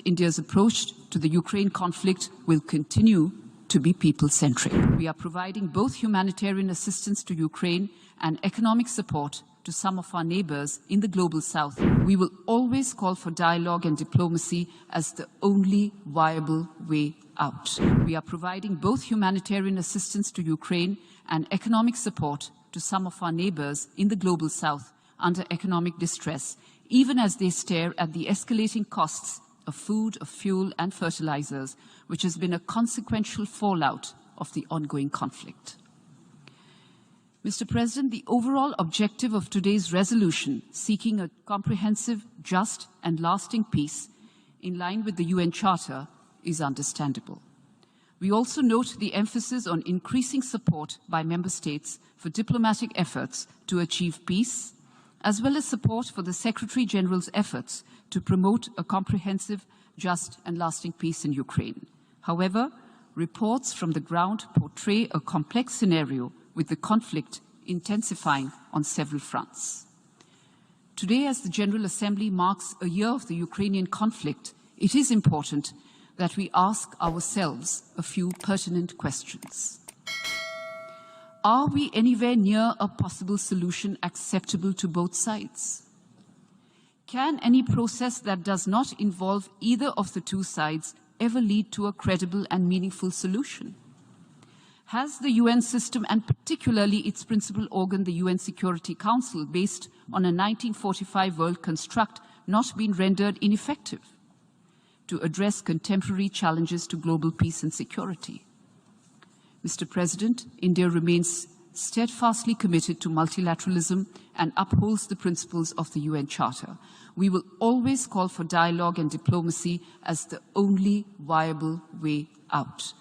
India's approach to the Ukraine conflict will continue to be people-centric. We are providing both humanitarian assistance to Ukraine and economic support to some of our neighbors in the global south. We will always call for dialogue and diplomacy as the only viable way out. We are providing both humanitarian assistance to Ukraine and economic support to some of our neighbors in the global south under economic distress, even as they stare at the escalating costs of food, of fuel and fertilizers, which has been a consequential fallout of the ongoing conflict. Mr. President, the overall objective of today's resolution, seeking a comprehensive, just and lasting peace in line with the UN Charter, is understandable. We also note the emphasis on increasing support by member states for diplomatic efforts to achieve peace, as well as support for the Secretary General's efforts to promote a comprehensive, just and lasting peace in Ukraine. However, reports from the ground portray a complex scenario with the conflict intensifying on several fronts. Today, as the General Assembly marks a year of the Ukrainian conflict, it is important that we ask ourselves a few pertinent questions. Are we anywhere near a possible solution acceptable to both sides? Can any process that does not involve either of the two sides ever lead to a credible and meaningful solution? Has the UN system, and particularly its principal organ, the UN Security Council, based on a 1945 world construct, not been rendered ineffective to address contemporary challenges to global peace and security? Mr. President, India remains steadfastly committed to multilateralism and upholds the principles of the UN Charter. We will always call for dialogue and diplomacy as the only viable way out.